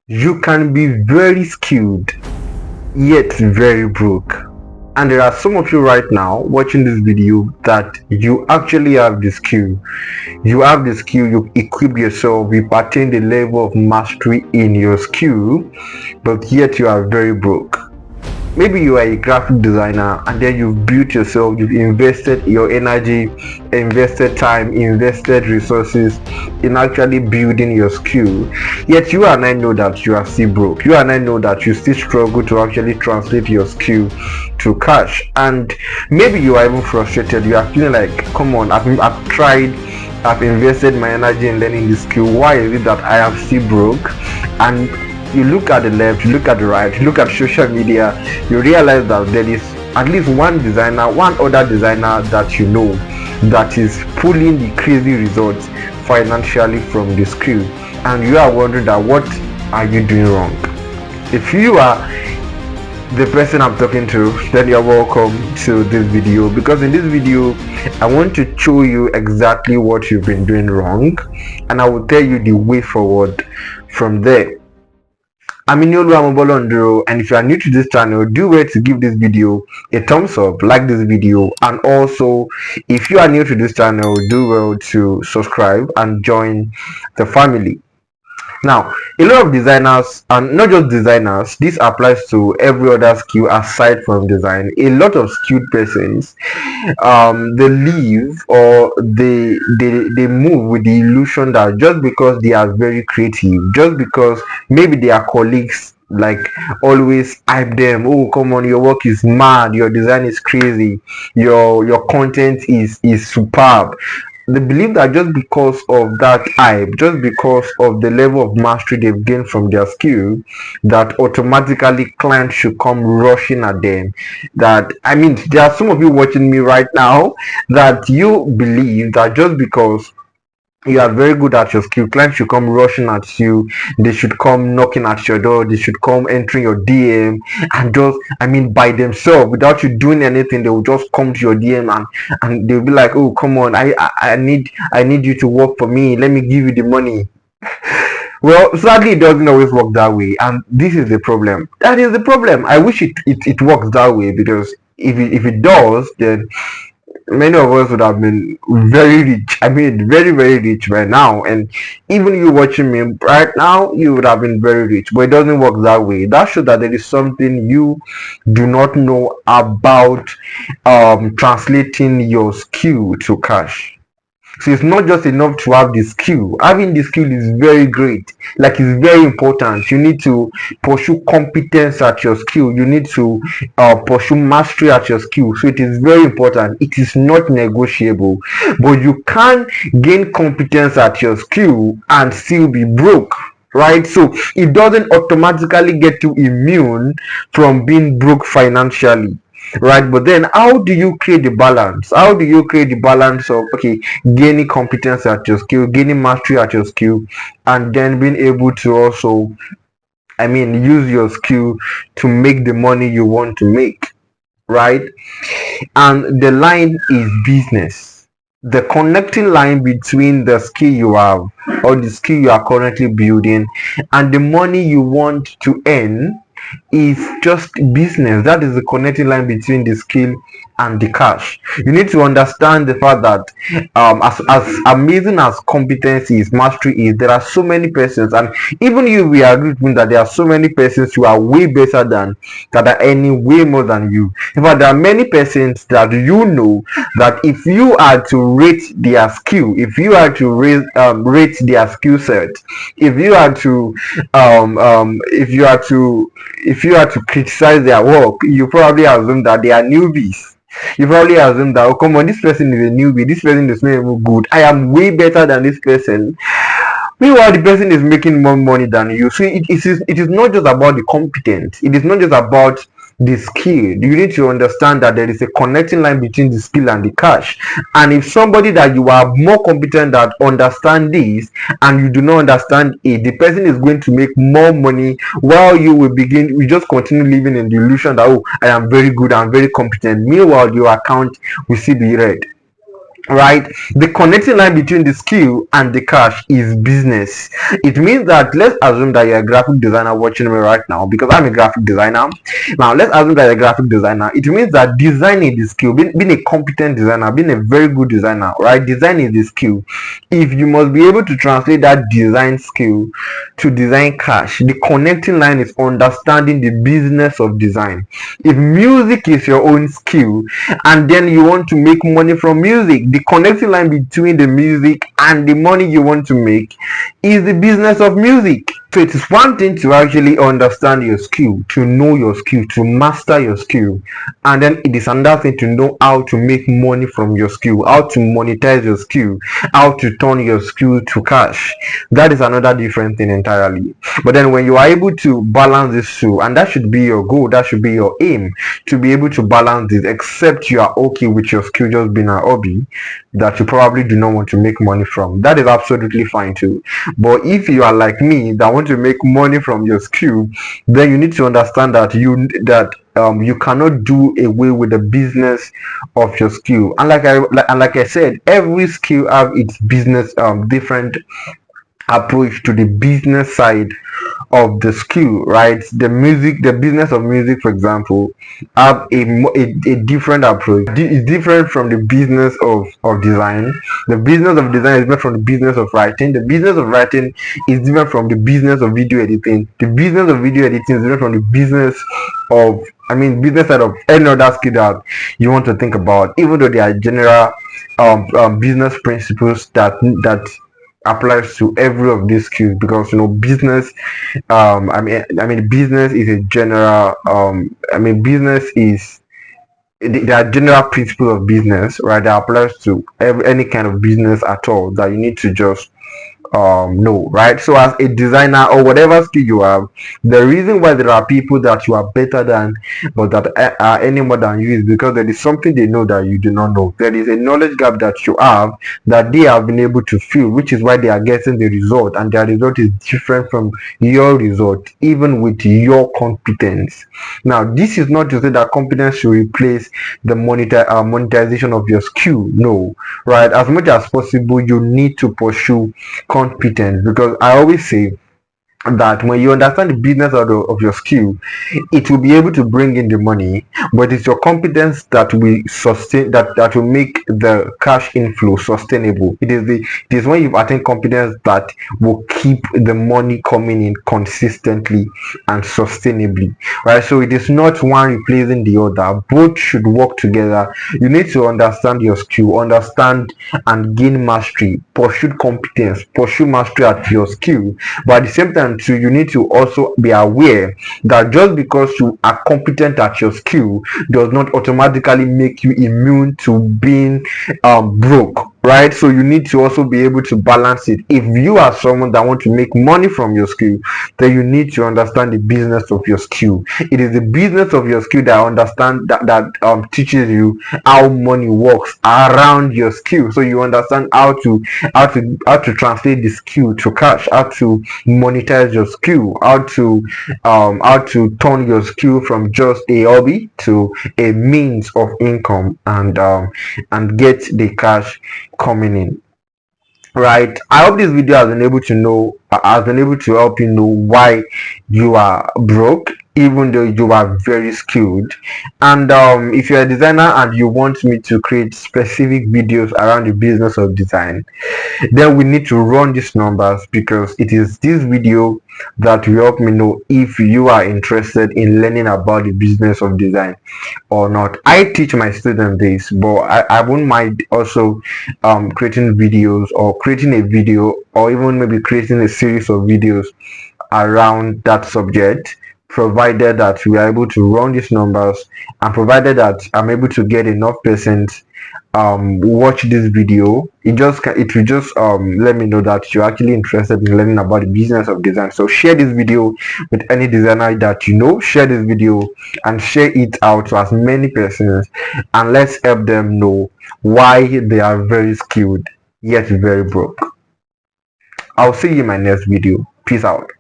You can be very skilled yet very broke. And there are some of you right now watching this video that you actually have the skill. You have the skill, you equip yourself, you attain the level of mastery in your skill, but yet you are very broke. Maybe you are a graphic designer and then you've built yourself, you've invested your energy, invested time, invested resources in actually building your skill, yet you and I know that you are still broke. You and I know that you still struggle to actually translate your skill to cash, and maybe you are even frustrated. You are feeling like, come on, I've tried, I've invested my energy in learning this skill, why is it that I am still broke? And you look at the left, you look at the right, you look at social media, you realize that there is at least one designer, one other designer that you know that is pulling the crazy results financially from the skill, and you are wondering that what are you doing wrong? If you are the person I'm talking to, then you're welcome to this video, because in this video I want to show you exactly what you've been doing wrong, and I will tell you the way forward from there. I'm Bolondro, and if you are new to this channel, do well to give this video a thumbs up, like this video, and also if you are new to this channel, do well to subscribe and join the family. Now, a lot of designers, and not just designers, this applies to every other skill aside from design. A lot of skilled persons, they live or they move with the illusion that just because they are very creative, just because maybe their colleagues like always hype them, oh come on, your work is mad, your design is crazy, your content is superb. They believe that just because of that hype, just because of the level of mastery they've gained from their skill, that automatically clients should come rushing at them. That, I mean, there are some of you watching me right now that you believe that just because you are very good at your skill, clients should come rushing at you, they should come knocking at your door, they should come entering your DM, and just, I mean, by themselves without you doing anything, they will just come to your DM and they'll be like, oh come on, I need you to work for me, let me give you the money. Well, sadly it doesn't always work that way, and this is the problem. That is the problem. I wish it works that way, because if it does, then many of us would have been very rich. I mean, very, very rich right now. And even you watching me right now, you would have been very rich. But it doesn't work that way. That shows that there is something you do not know about translating your skill to cash. So it's not just enough to have the skill. Having the skill is very great. Like, it's very important. You need to pursue competence at your skill. You need to pursue mastery at your skill. So it is very important. It is not negotiable. But you can gain competence at your skill and still be broke. Right? So it doesn't automatically get you immune from being broke financially. Right, but then how do you create the balance? How do you create the balance of, okay, gaining competence at your skill, gaining mastery at your skill, and then being able to also, I mean, use your skill to make the money you want to make, right? And the line is business. The connecting line between the skill you have or the skill you are currently building and the money you want to earn is just business. That is the connecting line between the skill and the cash. You need to understand the fact that as amazing as competence is, mastery is, there are so many persons, and even you will agree with me that there are so many persons who are way better than, that are earning way more than you. In fact, there are many persons that you know that if you are to rate their skill, if you are to rate their skill set, if you are to if you are to criticize their work, you probably assume that they are newbies. You probably assume that, oh come on, this person is a newbie, this person is not even good, I am way better than this person. Meanwhile, the person is making more money than you. So it is not just about the competence, it is not just about the skill. You need to understand that there is a connecting line between the skill and the cash. And if somebody that you are more competent that understand this and you do not understand it, the person is going to make more money while you will just continue living in the illusion that, oh, I am very good, I'm very competent. Meanwhile, your account will still be red. right? The connecting line between the skill and the cash is business. It means that, let's assume that you're a graphic designer watching me right now, because I'm a graphic designer. Now let's assume that you're a graphic designer. It means that designing the skill, being a competent designer, being a very good designer, right? Design is the skill. If you must be able to translate that design skill to design cash, the connecting line is understanding the business of design. If music is your own skill and then you want to make money from music, the connecting line between the music and the money you want to make is the business of music. So it is one thing to actually understand your skill, to know your skill, to master your skill, and then it is another thing to know how to make money from your skill, how to monetize your skill, how to turn your skill to cash. That is another different thing entirely. But then when you are able to balance this two, and that should be your goal, that should be your aim, to be able to balance this, except you are okay with your skill just being a hobby that you probably do not want to make money from, that is absolutely fine too. But if you are like me that want to make money from your skill, then you need to understand that you cannot do away with the business of your skill. And like I said, every skill have its business, different approach to the business side of the skill, right? The business of music, for example, have a different approach. It's different from the business of design. The business of design is different from the business of writing. The business of writing is different from the business of video editing. The business of video editing is different from the business of, business side of any other skill that you want to think about, even though they are general business principles that applies to every of these skills. Because business, business is a general, business is, there are general principles of business, right, that applies to any kind of business at all, that you need to just no, right? So as a designer or whatever skill you have, the reason why there are people that you are better than, but that are any more than you, is because there is something they know that you do not know. There is a knowledge gap that you have that they have been able to fill, which is why they are getting the result, and their result is different from your result, even with your competence. Now, this is not to say that competence should replace the monetization of your skill. No, right? As much as possible, you need to pursue competence, because I always say that when you understand the business of your skill, it will be able to bring in the money, but it's your competence that will sustain, that will make the cash inflow sustainable. It is when you've attained competence that will keep the money coming in consistently and sustainably, right? So it is not one replacing the other. Both should work together. You need to understand your skill, understand and gain mastery, pursue competence, pursue mastery at your skill. But at the same time too, you need to also be aware that just because you are competent at your skill does not automatically make you immune to being broke, right? So you need to also be able to balance it. If you are someone that wants to make money from your skill, then you need to understand the business of your skill. It is the business of your skill that teaches you how money works around your skill, so you understand how to translate the skill to cash, how to monetize your skill, how to turn your skill from just a hobby to a means of income, and get the cash coming in, right? I hope this video has been able to help you know why you are broke, even though you are very skilled. And if you're a designer and you want me to create specific videos around the business of design, then we need to run these numbers, because it is this video that will help me know if you are interested in learning about the business of design or not. I teach my students this, but I wouldn't mind also creating videos, or creating a video, or even maybe creating a series of videos around that subject, provided that we are able to run these numbers, and provided that I'm able to get enough persons watch this video. It will just let me know that you're actually interested in learning about the business of design. So share this video with any designer that you know. Share this video and share it out to as many persons, and let's help them know why they are very skilled yet very broke. I'll see you in my next video. Peace out.